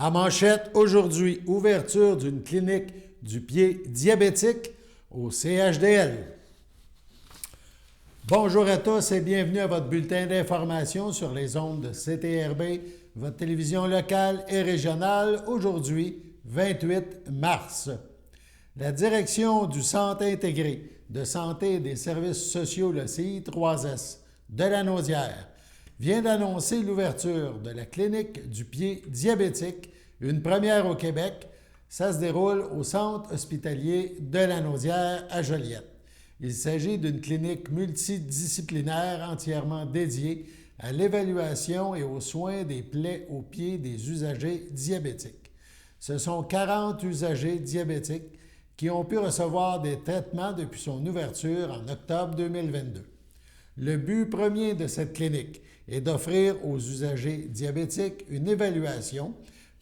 À manchette, aujourd'hui, ouverture d'une clinique du pied diabétique au CHDL. Bonjour à tous et bienvenue à votre bulletin d'information sur les ondes de CTRB, votre télévision locale et régionale, aujourd'hui, 28 mars. La direction du Centre intégré de santé et des services sociaux, le CI3S, de Lanaudière, vient d'annoncer l'ouverture de la clinique du pied diabétique, une première au Québec. Ça se déroule au centre hospitalier de Lanaudière à Joliette. Il s'agit d'une clinique multidisciplinaire entièrement dédiée à l'évaluation et aux soins des plaies aux pieds des usagers diabétiques. Ce sont 40 usagers diabétiques qui ont pu recevoir des traitements depuis son ouverture en octobre 2022. Le but premier de cette clinique est d'offrir aux usagers diabétiques une évaluation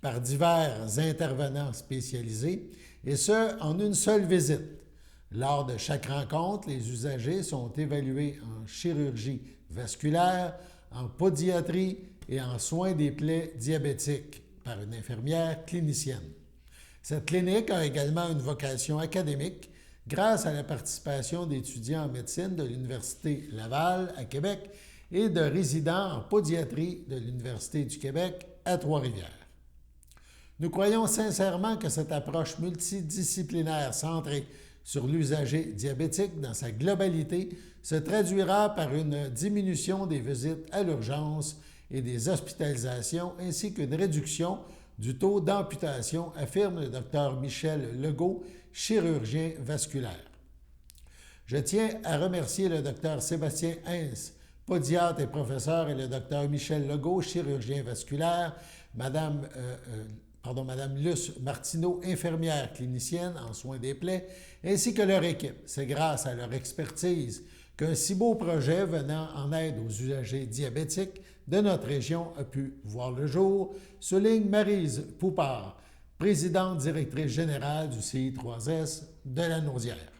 par divers intervenants spécialisés, et ce, en une seule visite. Lors de chaque rencontre, les usagers sont évalués en chirurgie vasculaire, en podiatrie et en soins des plaies diabétiques par une infirmière clinicienne. Cette clinique a également une vocation académique grâce à la participation d'étudiants en médecine de l'Université Laval à Québec et de résidents en podiatrie de l'Université du Québec à Trois-Rivières. Nous croyons sincèrement que cette approche multidisciplinaire centrée sur l'usager diabétique dans sa globalité se traduira par une diminution des visites à l'urgence et des hospitalisations ainsi qu'une réduction du taux d'amputation, affirme le Dr Michel Legault, chirurgien vasculaire. Je tiens à remercier le Dr Sébastien Hens, podiatre et professeur, et le Dr Michel Legault, chirurgien vasculaire, Madame Luce Martineau, infirmière clinicienne en soins des plaies, ainsi que leur équipe. C'est grâce à leur expertise qu'un si beau projet venant en aide aux usagers diabétiques de notre région a pu voir le jour, souligne Maryse Poupard, présidente directrice générale du CI3S de Lanaudière.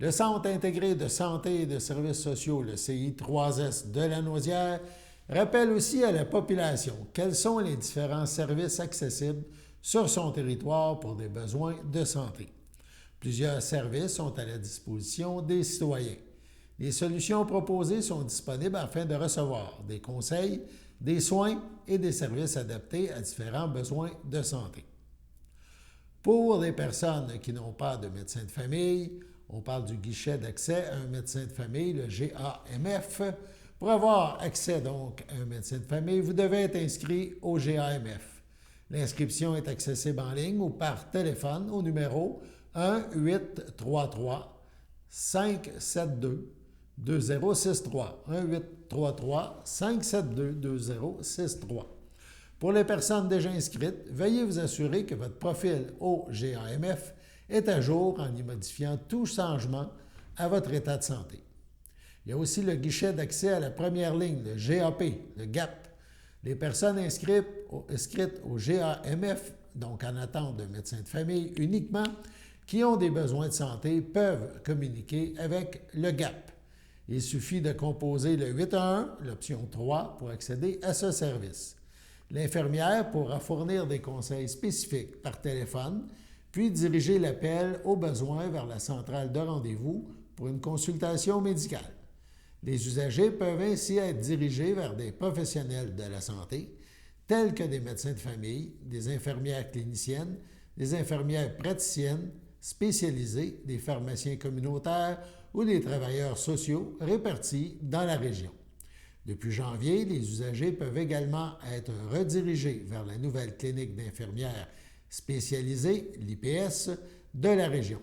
Le Centre intégré de santé et de services sociaux, le CI3S de Lanaudière, rappelle aussi à la population quels sont les différents services accessibles sur son territoire pour des besoins de santé. Plusieurs services sont à la disposition des citoyens. Les solutions proposées sont disponibles afin de recevoir des conseils, des soins et des services adaptés à différents besoins de santé. Pour les personnes qui n'ont pas de médecin de famille, on parle du guichet d'accès à un médecin de famille, le GAMF. Pour avoir accès donc à un médecin de famille, vous devez être inscrit au GAMF. L'inscription est accessible en ligne ou par téléphone au numéro 1-833-572-2063. 1-833-572-2063. Pour les personnes déjà inscrites, veuillez vous assurer que votre profil au GAMF est à jour en y modifiant tout changement à votre état de santé. Il y a aussi le guichet d'accès à la première ligne, le GAP, le GAP. Les personnes inscrites au GAMF, donc en attente de médecin de famille uniquement, qui ont des besoins de santé, peuvent communiquer avec le GAP. Il suffit de composer le 811, l'option 3, pour accéder à ce service. L'infirmière pourra fournir des conseils spécifiques par téléphone, puis diriger l'appel au besoin vers la centrale de rendez-vous pour une consultation médicale. Les usagers peuvent ainsi être dirigés vers des professionnels de la santé, tels que des médecins de famille, des infirmières cliniciennes, des infirmières praticiennes spécialisées, des pharmaciens communautaires ou des travailleurs sociaux répartis dans la région. Depuis janvier, les usagers peuvent également être redirigés vers la nouvelle clinique d'infirmières spécialisée, l'IPS, de la région.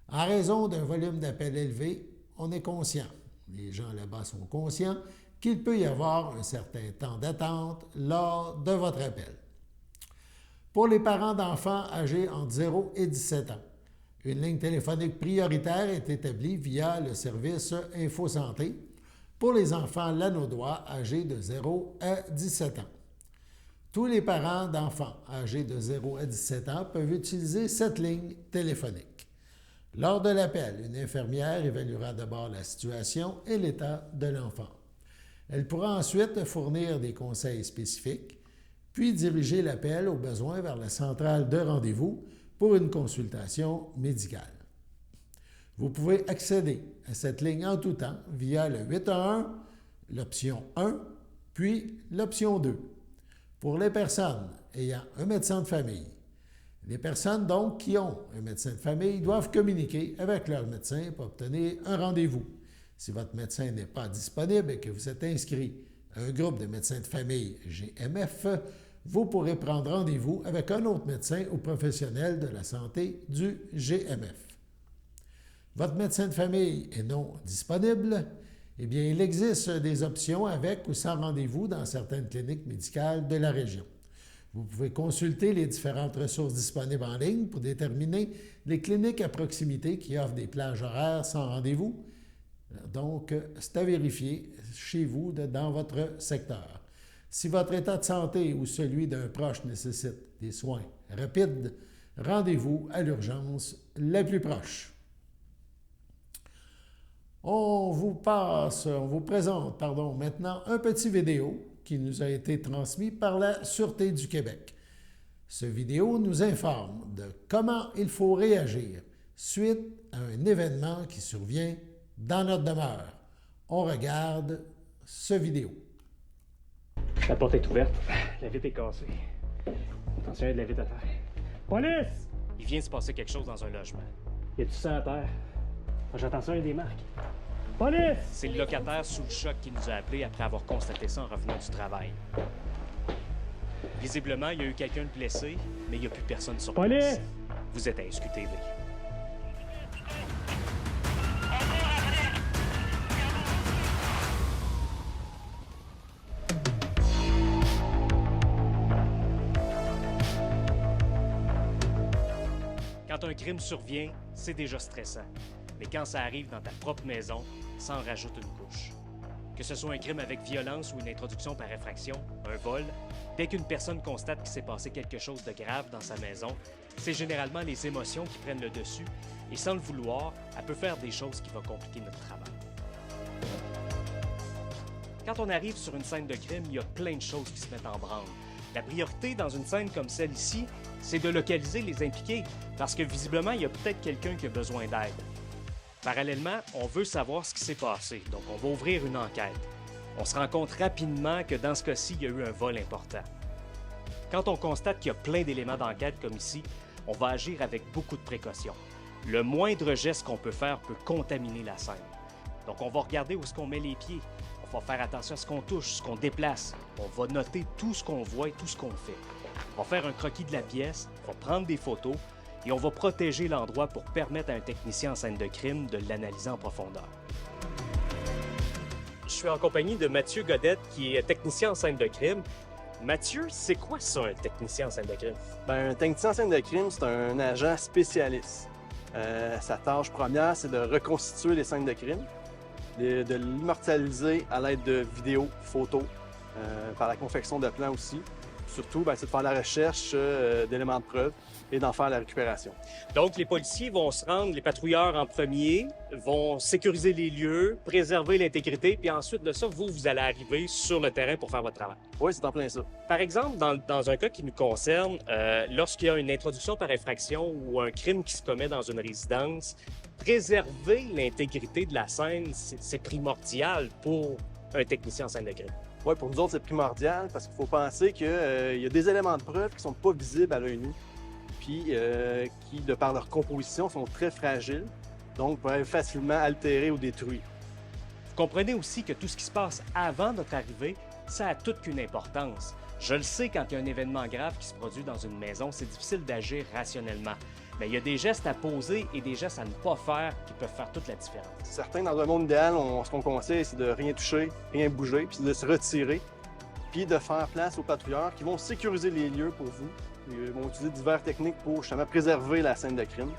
En raison d'un volume d'appels élevé, on est conscient, les gens là-bas sont conscients, qu'il peut y avoir un certain temps d'attente lors de votre appel. Pour les parents d'enfants âgés entre 0 et 17 ans, une ligne téléphonique prioritaire est établie via le service InfoSanté pour les enfants lanaudois âgés de 0 à 17 ans. Tous les parents d'enfants âgés de 0 à 17 ans peuvent utiliser cette ligne téléphonique. Lors de l'appel, une infirmière évaluera d'abord la situation et l'état de l'enfant. Elle pourra ensuite fournir des conseils spécifiques, puis diriger l'appel au besoin vers la centrale de rendez-vous pour une consultation médicale. Vous pouvez accéder à cette ligne en tout temps via le 811, l'option 1, puis l'option 2. Pour les personnes ayant un médecin de famille, les personnes donc qui ont un médecin de famille doivent communiquer avec leur médecin pour obtenir un rendez-vous. Si votre médecin n'est pas disponible et que vous êtes inscrit à un groupe de médecins de famille GMF, vous pourrez prendre rendez-vous avec un autre médecin ou professionnel de la santé du GMF. Votre médecin de famille est non disponible, eh bien, il existe des options avec ou sans rendez-vous dans certaines cliniques médicales de la région. Vous pouvez consulter les différentes ressources disponibles en ligne pour déterminer les cliniques à proximité qui offrent des plages horaires sans rendez-vous. Donc, c'est à vérifier chez vous, dans votre secteur. Si votre état de santé ou celui d'un proche nécessite des soins rapides, rendez-vous à l'urgence la plus proche. On vous présente maintenant un petit vidéo qui nous a été transmis par la Sûreté du Québec. Ce vidéo nous informe de comment il faut réagir suite à un événement qui survient dans notre demeure. On regarde ce vidéo. La porte est ouverte, la vitre est cassée. Attention, il y a de la vitre à terre. Police! Il vient de se passer quelque chose dans un logement. Il y a du sang à terre. Attention, il y a des marques. Police! C'est le locataire sous le choc qui nous a appelés après avoir constaté ça en revenant du travail. Visiblement, il y a eu quelqu'un de blessé, mais il n'y a plus personne sur place. Police! Vous êtes à SQTV. Quand un crime survient, c'est déjà stressant. Mais quand ça arrive dans ta propre maison, ça en rajoute une couche. Que ce soit un crime avec violence ou une introduction par effraction, un vol, dès qu'une personne constate qu'il s'est passé quelque chose de grave dans sa maison, c'est généralement les émotions qui prennent le dessus et sans le vouloir, elle peut faire des choses qui vont compliquer notre travail. Quand on arrive sur une scène de crime, il y a plein de choses qui se mettent en branle. La priorité dans une scène comme celle-ci, c'est de localiser les impliqués parce que visiblement, il y a peut-être quelqu'un qui a besoin d'aide. Parallèlement, on veut savoir ce qui s'est passé, donc on va ouvrir une enquête. On se rend compte rapidement que dans ce cas-ci, il y a eu un vol important. Quand on constate qu'il y a plein d'éléments d'enquête comme ici, on va agir avec beaucoup de précautions. Le moindre geste qu'on peut faire peut contaminer la scène. Donc on va regarder où est-ce qu'on met les pieds. On va faire attention à ce qu'on touche, ce qu'on déplace. On va noter tout ce qu'on voit et tout ce qu'on fait. On va faire un croquis de la pièce, on va prendre des photos et on va protéger l'endroit pour permettre à un technicien en scène de crime de l'analyser en profondeur. Je suis en compagnie de Mathieu Godette, qui est technicien en scène de crime. Mathieu, c'est quoi ça, un technicien en scène de crime? Un technicien en scène de crime, c'est un agent spécialiste. Sa tâche première, c'est de reconstituer les scènes de crime, de l'immortaliser à l'aide de vidéos, photos, par la confection de plans aussi. Surtout, c'est de faire la recherche d'éléments de preuve et d'en faire la récupération. Donc, les policiers vont se rendre, les patrouilleurs en premier, vont sécuriser les lieux, préserver l'intégrité, puis ensuite de ça, vous allez arriver sur le terrain pour faire votre travail. Oui, c'est en plein ça. Par exemple, dans un cas qui nous concerne, lorsqu'il y a une introduction par effraction ou un crime qui se commet dans une résidence, préserver l'intégrité de la scène, c'est primordial pour un technicien en scène de crime. Oui, pour nous autres, c'est primordial parce qu'il faut penser qu'il y a des éléments de preuve qui ne sont pas visibles à l'œil nu, puis qui, de par leur composition, sont très fragiles, donc peuvent être facilement altérés ou détruits. Vous comprenez aussi que tout ce qui se passe avant notre arrivée, ça a toute qu'une importance. Je le sais, quand il y a un événement grave qui se produit dans une maison, c'est difficile d'agir rationnellement. Mais il y a des gestes à poser et des gestes à ne pas faire qui peuvent faire toute la différence. Certains, dans un monde idéal, ce qu'on conseille, c'est de rien toucher, rien bouger, puis de se retirer, puis de faire place aux patrouilleurs qui vont sécuriser les lieux pour vous. Ils vont utiliser diverses techniques pour justement préserver la scène de crime.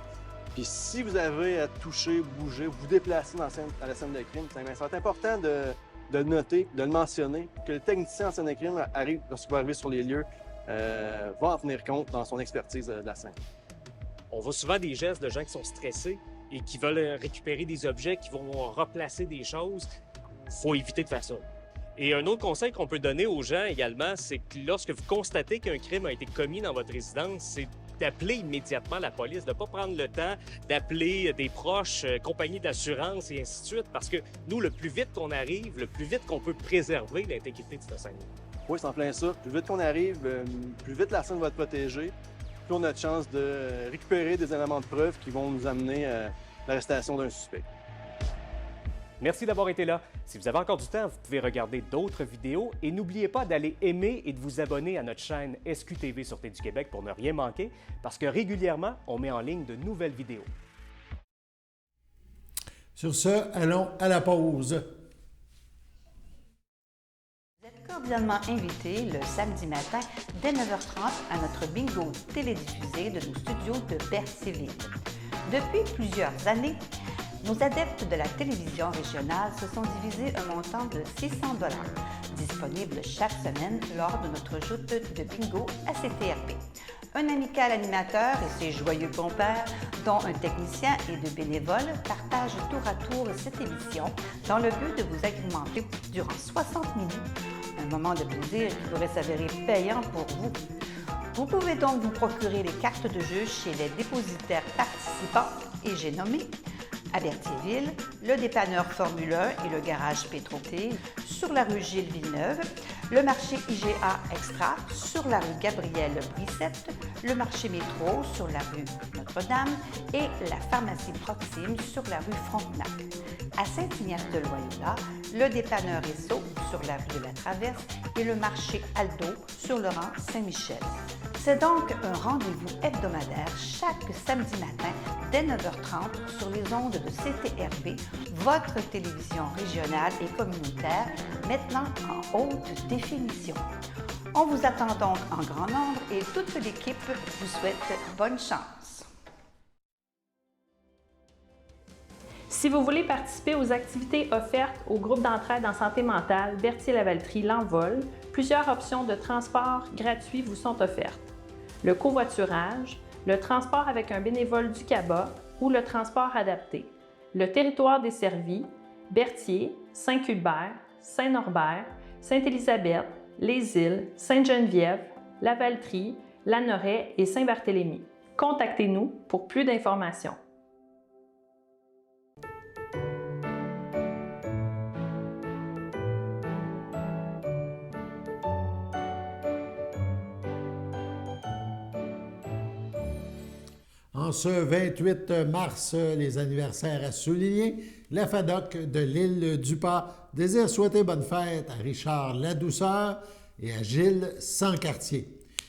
Puis si vous avez à toucher, bouger, vous déplacer à la scène de crime, c'est important de le noter, de le mentionner, que le technicien en scène de crime arrive, lorsqu'il va arriver sur les lieux, va en tenir compte dans son expertise de la scène. On voit souvent des gestes de gens qui sont stressés et qui veulent récupérer des objets, qui vont replacer des choses. Il faut éviter de faire ça. Et un autre conseil qu'on peut donner aux gens également, c'est que lorsque vous constatez qu'un crime a été commis dans votre résidence, c'est d'appeler immédiatement la police, de ne pas prendre le temps d'appeler des proches, compagnies d'assurance et ainsi de suite, parce que nous, le plus vite qu'on arrive, le plus vite qu'on peut préserver l'intégrité de cette scène. Oui, c'est en plein ça. Plus vite qu'on arrive, plus vite la scène va être protégée, plus on a de chances de récupérer des éléments de preuve qui vont nous amener à l'arrestation d'un suspect. Merci d'avoir été là. Si vous avez encore du temps, vous pouvez regarder d'autres vidéos et n'oubliez pas d'aller aimer et de vous abonner à notre chaîne SQTV Sûreté du Québec pour ne rien manquer, parce que régulièrement, on met en ligne de nouvelles vidéos. Sur ce, allons à la pause. Vous êtes cordialement invités le samedi matin dès 9h30 à notre bingo télédiffusé de nos studios de Berthierville. Depuis plusieurs années, nos adeptes de la télévision régionale se sont divisés un montant de 600 $, disponible chaque semaine lors de notre joute de bingo à CTRB. Un amical animateur et ses joyeux compères, dont un technicien et deux bénévoles, partagent tour à tour cette émission dans le but de vous agrémenter durant 60 minutes. Un moment de plaisir qui pourrait s'avérer payant pour vous. Vous pouvez donc vous procurer les cartes de jeu chez les dépositaires participants et j'ai nommé à Berthierville, le dépanneur Formule 1 et le garage Pétroté sur la rue Gilles Villeneuve, le marché IGA Extra sur la rue Gabrielle Brissette, le marché Métro sur la rue Notre-Dame et la pharmacie Proxime sur la rue Frontenac. À Saint-Ignace-de-Loyola, le dépanneur Esso sur la rue de la Traverse et le marché Aldo sur le rang Saint-Michel. C'est donc un rendez-vous hebdomadaire chaque samedi matin dès 9h30 sur les ondes de CTRB, votre télévision régionale et communautaire, maintenant en haute définition. On vous attend donc en grand nombre et toute l'équipe vous souhaite bonne chance. Si vous voulez participer aux activités offertes au groupe d'entraide en santé mentale Berthier-Lavaltrie L'Envol, plusieurs options de transport gratuits vous sont offertes. Le covoiturage, le transport avec un bénévole du CABA ou le transport adapté. Le territoire desservi, Berthier, Saint-Cuthbert, Saint-Norbert, Sainte-Élisabeth, Les Îles, Sainte-Geneviève, Lavaltrie, Lanoraie et Saint-Barthélemy. Contactez-nous pour plus d'informations. En ce 28 mars, les anniversaires à souligner, la FADOC de l'île du Pas désire souhaiter bonne fête à Richard Ladouceur et à Gilles Sancartier.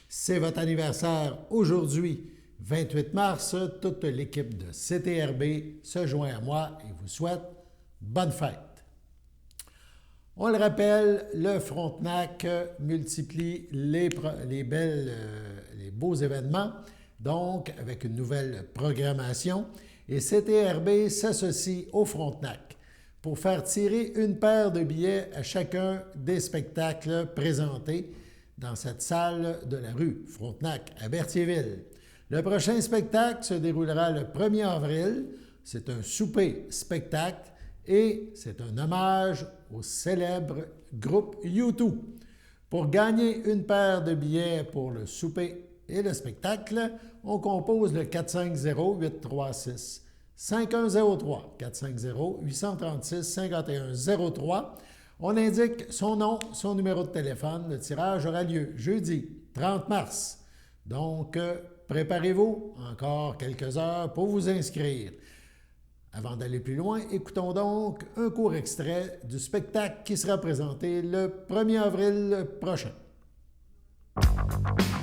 C'est votre anniversaire aujourd'hui, 28 mars. Toute l'équipe de CTRB se joint à moi et vous souhaite bonne fête. On le rappelle, le Frontenac multiplie les beaux événements, donc avec une nouvelle programmation, et CTRB s'associe au Frontenac pour faire tirer une paire de billets à chacun des spectacles présentés dans cette salle de la rue Frontenac à Berthierville. Le prochain spectacle se déroulera le 1er avril. C'est un souper-spectacle et c'est un hommage au célèbre groupe U2. Pour gagner une paire de billets pour le souper et le spectacle, on compose le 450-836-5103, 450-836-5103. On indique son nom, son numéro de téléphone. Le tirage aura lieu jeudi 30 mars. Donc, préparez-vous, encore quelques heures pour vous inscrire. Avant d'aller plus loin, écoutons donc un court extrait du spectacle qui sera présenté le 1er avril prochain. If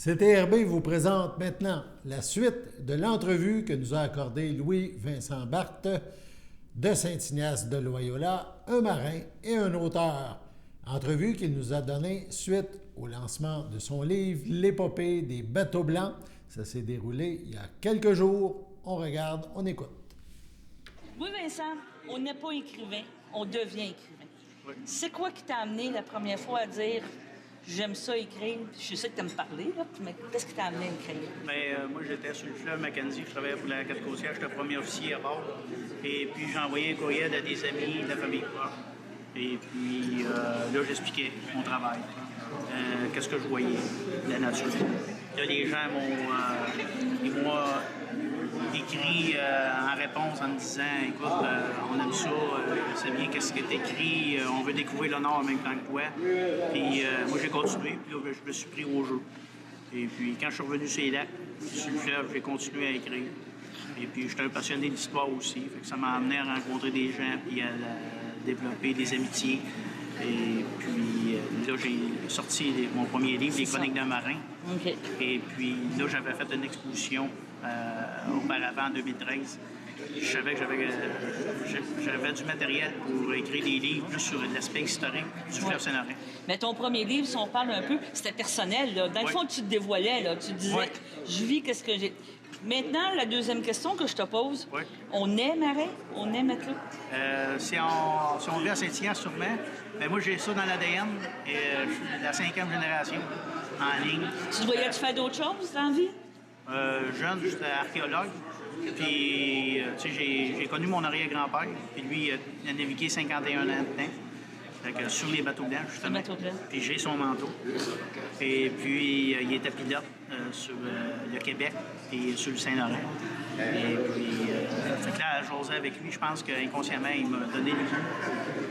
CTRB vous présente maintenant la suite de l'entrevue que nous a accordée Louis-Vincent Barthe de Saint-Ignace de Loyola, un marin et un auteur. Entrevue qu'il nous a donnée suite au lancement de son livre « L'épopée des bateaux blancs ». Ça s'est déroulé il y a quelques jours. On regarde, on écoute. Oui, Vincent, on n'est pas écrivain, on devient écrivain. Oui. C'est quoi qui t'a amené la première fois à dire « j'aime ça écrire », je sais que tu aimes parler, là, mais qu'est-ce qui t'a amené à écrire? Bien, moi, j'étais sur le fleuve Mackenzie, je travaillais pour la Côte-Côtière, j'étais premier officier à bord. Et puis, j'ai envoyé un courriel à des amis, de la famille proche. Et puis, là, j'expliquais mon travail. Qu'est-ce que je voyais, la nature. Là, les gens m'ont écrit en réponse en me disant « Écoute, on aime ça, c'est bien qu'est-ce qui est écrit, on veut découvrir le Nord en même temps que toi. » Puis moi, j'ai continué, puis là, je me suis pris au jeu. Et puis, quand je suis revenu sur les lacs, sur le fleuve, j'ai continué à écrire. Et puis, j'étais un passionné d'histoire aussi. Fait que ça m'a amené à rencontrer des gens, puis à développer des amitiés. Et puis, là, j'ai sorti mon premier livre, Les Chroniques d'un marin. Okay. Et puis, là, j'avais fait une exposition auparavant, en 2013. Je savais que j'avais du matériel pour écrire des livres plus sur l'aspect historique du fleuve Saint-Laurent. Mais ton premier livre, si on parle un peu, c'était personnel. Là. Dans le fond, tu te dévoilais. Là. Tu disais, je vis qu'est-ce que j'ai... Maintenant, la deuxième question que je te pose, on est marin? On est matelot? Si on vit à Saint-Ignace, sûrement. Mais moi, j'ai ça dans l'ADN. Et je suis de la 5e génération en ligne. Tu voyais-tu faire d'autres choses dans la vie? Jeune, j'étais archéologue. Puis, tu sais, j'ai connu mon arrière-grand-père. Puis lui, il a navigué 51 ans dedans. Sur les bateaux blancs, justement. Puis j'ai son manteau. Et puis, il était pilote sur le Québec et sur le Saint-Laurent. Et puis, fait que là, à jaser avec lui, je pense qu'inconsciemment, il m'a donné le goût.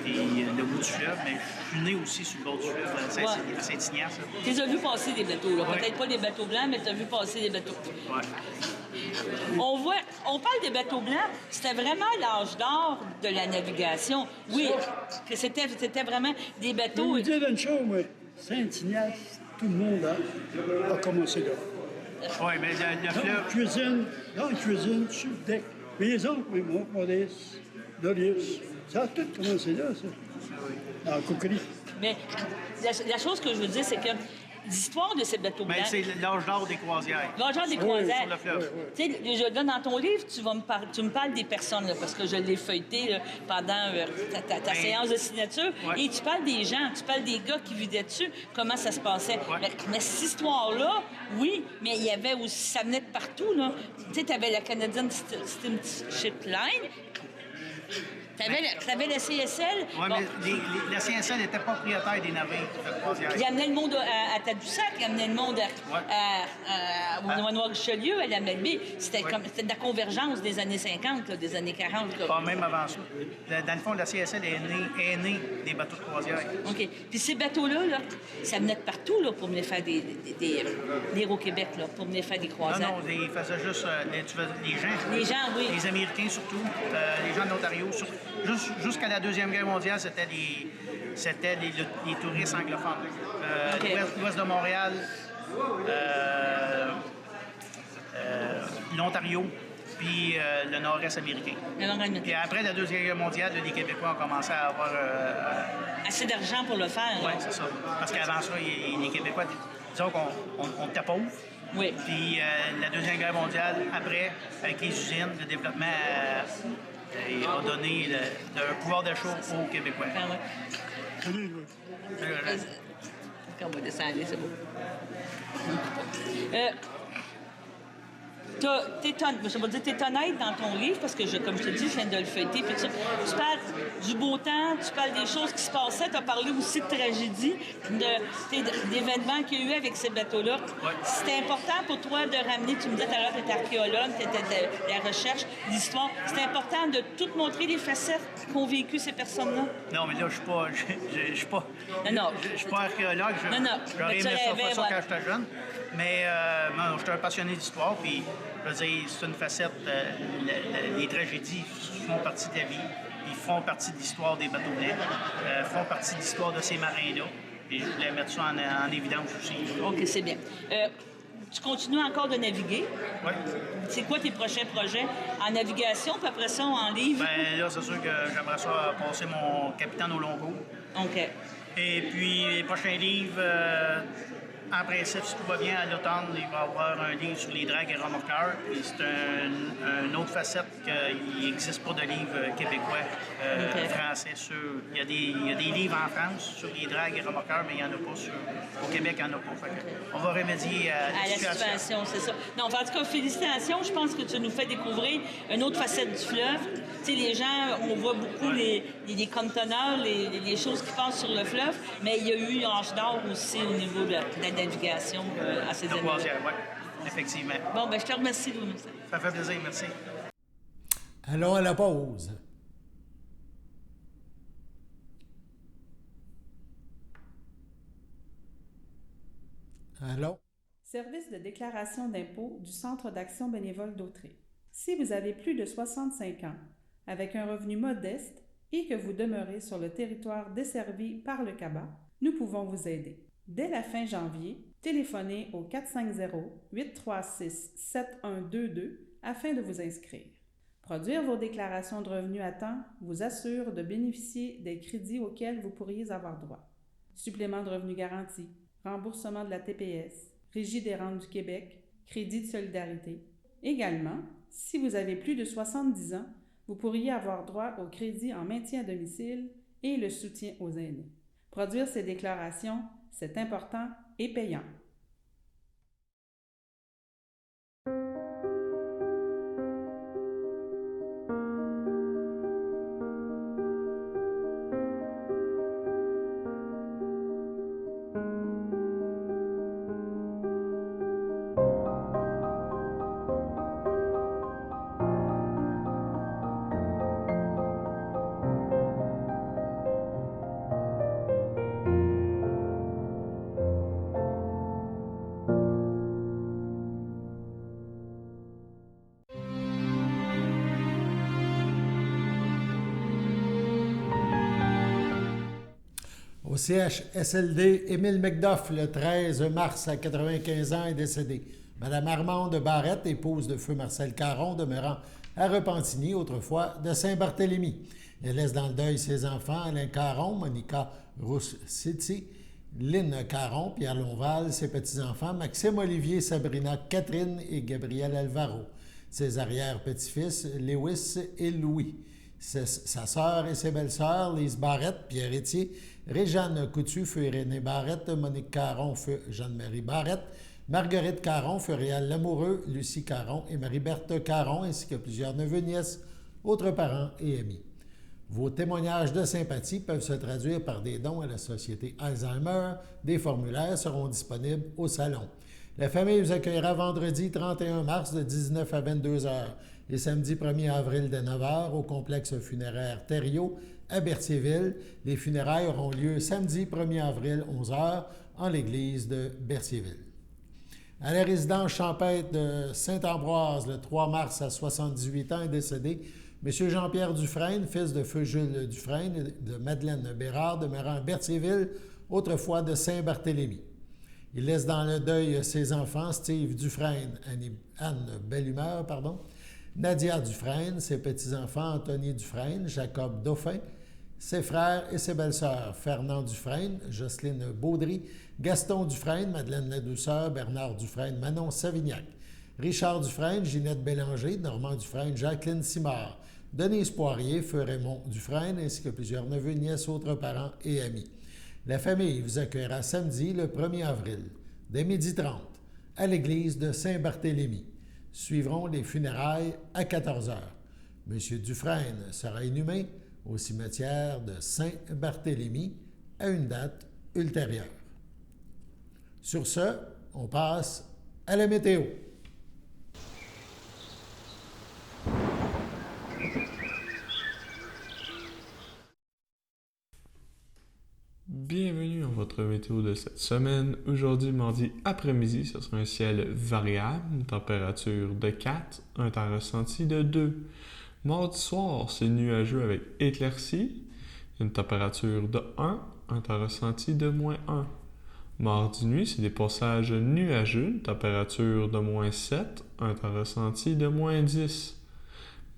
Puis le goût du fleuve, mais je suis né aussi sur le bord du fleuve, à Saint-Ignace. Tu les as vu passer des bateaux, là. Peut-être pas des bateaux blancs, mais tu as vu passer des bateaux. Oui. On parle des bateaux blancs, c'était vraiment l'âge d'or de la navigation. Oui, que c'était vraiment des bateaux... Je vais vous dire une chose, moi. Saint-Ignace, tout le monde a commencé là. Oui, mais le fleuve... Dans la cuisine, sur le deck. Mes oncles, moi, Maurice, Doris, ça a tout commencé là, ça. Dans la coquerie. Mais la chose que je veux dire, c'est que l'histoire de ces bateaux blancs... Mais c'est l'âge d'or des croisières. L'âge d'or des croisières. Sur le fleuve. Tu sais, là, dans ton livre, tu me parles des personnes, là, parce que je l'ai feuilleté là, pendant ta séance de signature. Et tu parles des gens, tu parles des gars qui vivaient dessus, comment ça se passait. Mais cette histoire-là, oui, mais il y avait aussi... Ça venait de partout, là. Tu sais, tu avais la Canadian Steamship Line. T'avais la CSL. Oui, mais la CSL était propriétaire des navires de croisière. Il amenait le monde à Tadoussac, il amenait le monde au Noir-Richelieu, à la Malbaie. C'était de la convergence des années 50, là, des années 40. Là. Pas même avant ça. Dans le fond, la CSL est née des bateaux de croisière. OK. Puis ces bateaux-là, là, ça venait de partout là, pour venir faire des au Québec, là, pour venir faire des croisières. Non, ils faisaient juste les gens. Les gens, oui. Les Américains surtout, les gens de l'Ontario. Jusqu'à la Deuxième Guerre mondiale, c'était les touristes anglophones. L'ouest de Montréal, l'Ontario, puis le nord-est américain. Puis après la Deuxième Guerre mondiale, les Québécois ont commencé à avoir... assez d'argent pour le faire. Oui, c'est ça. Parce qu'avant ça, les Québécois, disons qu'on était pauvres. Oui. Puis la Deuxième Guerre mondiale, après, avec les usines, le développement... Et a donné le pouvoir d'achat aux Québécois. Ah ouais. On va descendre, c'est beau. Je vais dire, t'es honnête dans ton livre, parce que, comme je te dis, je viens de le feuilleter. Puis tu parles du beau temps, tu parles des choses qui se passaient, tu as parlé aussi de tragédie, d'événements qu'il y a eu avec ces bateaux-là. Ouais. C'était important pour toi de ramener, tu me disais tout à l'heure que tu étais archéologue, tu étais de la recherche, l'histoire. C'était important de tout montrer les facettes qu'ont vécu ces personnes-là? Non, mais là, je suis pas archéologue. J'aurais aimé ça quand j'étais jeune. Mais non, j'étais un passionné d'histoire, puis je veux dire, c'est une facette. Les tragédies font partie de la vie, ils font partie de l'histoire des bateaux blancs, font partie de l'histoire de ces marins-là. Et je voulais mettre ça en évidence aussi. OK, c'est bien. tu continues encore de naviguer. Oui. C'est quoi tes prochains projets en navigation, puis après ça, en livre? Bien, là, c'est sûr que j'aimerais ça passer mon capitaine au long cours. OK. Et puis, les prochains livres, en principe, si tout va bien, à l'automne, il va y avoir un livre sur les dragues et remorqueurs. Et c'est une autre facette qu'il n'existe pas de livre québécois, français sur... Il y a des livres en France sur les dragues et remorqueurs, mais il n'y en a pas au Québec, il n'y en a pas. On va remédier à la situation, c'est ça. Non, en tout cas, félicitations. Je pense que tu nous fais découvrir une autre facette du fleuve. Tu sais, les gens, on voit beaucoup les conteneurs, les choses qui passent sur le fleuve, mais il y a eu une âge d'or aussi au niveau de la navigation à ces années-là. Oui, effectivement. Bon, ben je te remercie, Louis. Ça fait plaisir, merci. Allons à la pause. Allô? Service de déclaration d'impôt du Centre d'action bénévole d'Autrey. Si vous avez plus de 65 ans, avec un revenu modeste et que vous demeurez sur le territoire desservi par le CABA, nous pouvons vous aider. Dès la fin janvier, téléphonez au 450-836-7122 afin de vous inscrire. Produire vos déclarations de revenus à temps vous assure de bénéficier des crédits auxquels vous pourriez avoir droit. Supplément de revenus garanti, remboursement de la TPS, Régie des rentes du Québec, crédit de solidarité. Également, si vous avez plus de 70 ans, vous pourriez avoir droit au crédit en maintien à domicile et le soutien aux aînés. Produire ces déclarations, c'est important et payant. Au CHSLD, Émile McDuff, le 13 mars, à 95 ans, est décédé. Madame Armande Barrette, épouse de feu Marcel Caron, demeurant à Repentigny, autrefois de Saint-Barthélemy. Elle laisse dans le deuil ses enfants, Alain Caron, Monica Roussiti, Lynn Caron, Pierre Lonval, ses petits-enfants, Maxime Olivier, Sabrina, Catherine et Gabriel Alvaro. Ses arrière-petits-fils, Lewis et Louis. Sa sœur et ses belles-sœurs, Lise Barrette, Pierre Étier, Réjeanne Coutu, feu Irénée Barrette, Monique Caron, feu Jeanne-Marie Barrette, Marguerite Caron, feu Réal Lamoureux, Lucie Caron et Marie-Berthe Caron, ainsi que plusieurs neveux, nièces, autres parents et amis. Vos témoignages de sympathie peuvent se traduire par des dons à la Société Alzheimer. Des formulaires seront disponibles au salon. La famille vous accueillera vendredi 31 mars de 19 à 22 heures et samedi 1er avril de 9 heures au complexe funéraire Thériault à Berthierville. Les funérailles auront lieu samedi 1er avril 11 heures en l'église de Berthierville. À la résidence champêtre de Saint-Ambroise, le 3 mars à 78 ans, est décédé M. Jean-Pierre Dufresne, fils de feu Jules Dufresne et de Madeleine Bérard, demeurant à Berthierville, autrefois de Saint-Barthélemy. Il laisse dans le deuil ses enfants, Steve Dufresne, Anne Bellumeur, Nadia Dufresne, ses petits-enfants, Anthony Dufresne, Jacob Dauphin, ses frères et ses belles-sœurs, Fernand Dufresne, Jocelyne Baudry, Gaston Dufresne, Madeleine Ladouceur, Bernard Dufresne, Manon Savignac, Richard Dufresne, Ginette Bélanger, Normand Dufresne, Jacqueline Simard, Denise Poirier, feu Raymond Dufresne, ainsi que plusieurs neveux, nièces, autres parents et amis. La famille vous accueillera samedi, le 1er avril, dès 12h30, à l'église de Saint-Barthélemy. Suivront les funérailles à 14h. M. Dufresne sera inhumé au cimetière de Saint-Barthélemy à une date ultérieure. Sur ce, on passe à la météo. Bienvenue dans votre météo de cette semaine. Aujourd'hui, mardi après-midi, ce sera un ciel variable, une température de 4, un temps ressenti de 2. Mardi soir, c'est nuageux avec éclaircies, une température de 1, un temps ressenti de -1. Mardi nuit, c'est des passages nuageux, une température de -7, un temps ressenti de -10.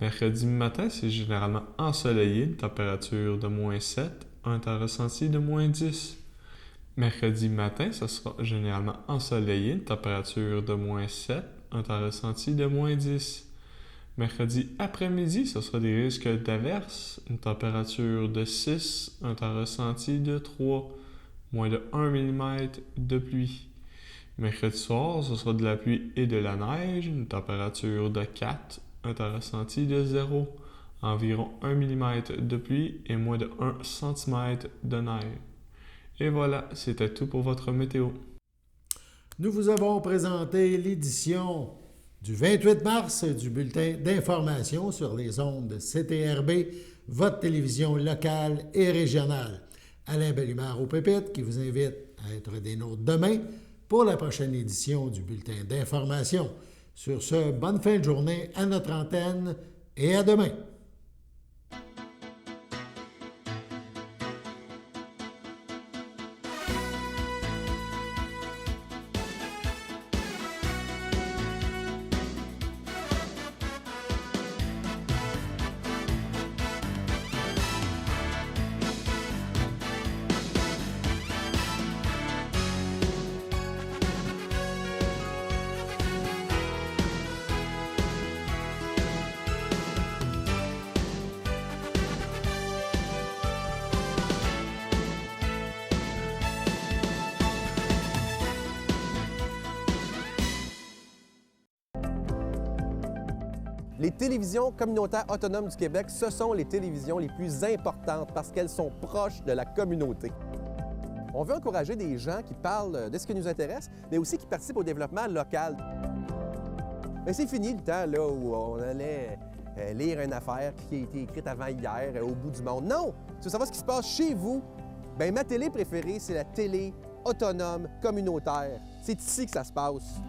Mercredi matin, c'est généralement ensoleillé, une température de -7, un temps ressenti de -10. Mercredi matin, ce sera généralement ensoleillé, une température de -7, un temps ressenti de -10. Mercredi après-midi, ce sera des risques d'averses, une température de 6, un temps ressenti de 3, moins de 1 mm de pluie. Mercredi soir, ce sera de la pluie et de la neige, une température de 4, un temps ressenti de 0, environ 1 mm de pluie et moins de 1 cm de neige. Et voilà, c'était tout pour votre météo. Nous vous avons présenté l'édition du 28 mars du bulletin d'information sur les ondes de CTRB, votre télévision locale et régionale. Alain Bellemare au Pépites qui vous invite à être des nôtres demain pour la prochaine édition du bulletin d'information. Sur ce, bonne fin de journée à notre antenne et à demain. Les télévisions communautaires autonomes du Québec, ce sont les télévisions les plus importantes parce qu'elles sont proches de la communauté. On veut encourager des gens qui parlent de ce qui nous intéresse, mais aussi qui participent au développement local. Mais c'est fini le temps là, où on allait lire une affaire qui a été écrite avant hier au bout du monde. Non! Tu veux savoir ce qui se passe chez vous? Bien, ma télé préférée, c'est la télé autonome communautaire. C'est ici que ça se passe.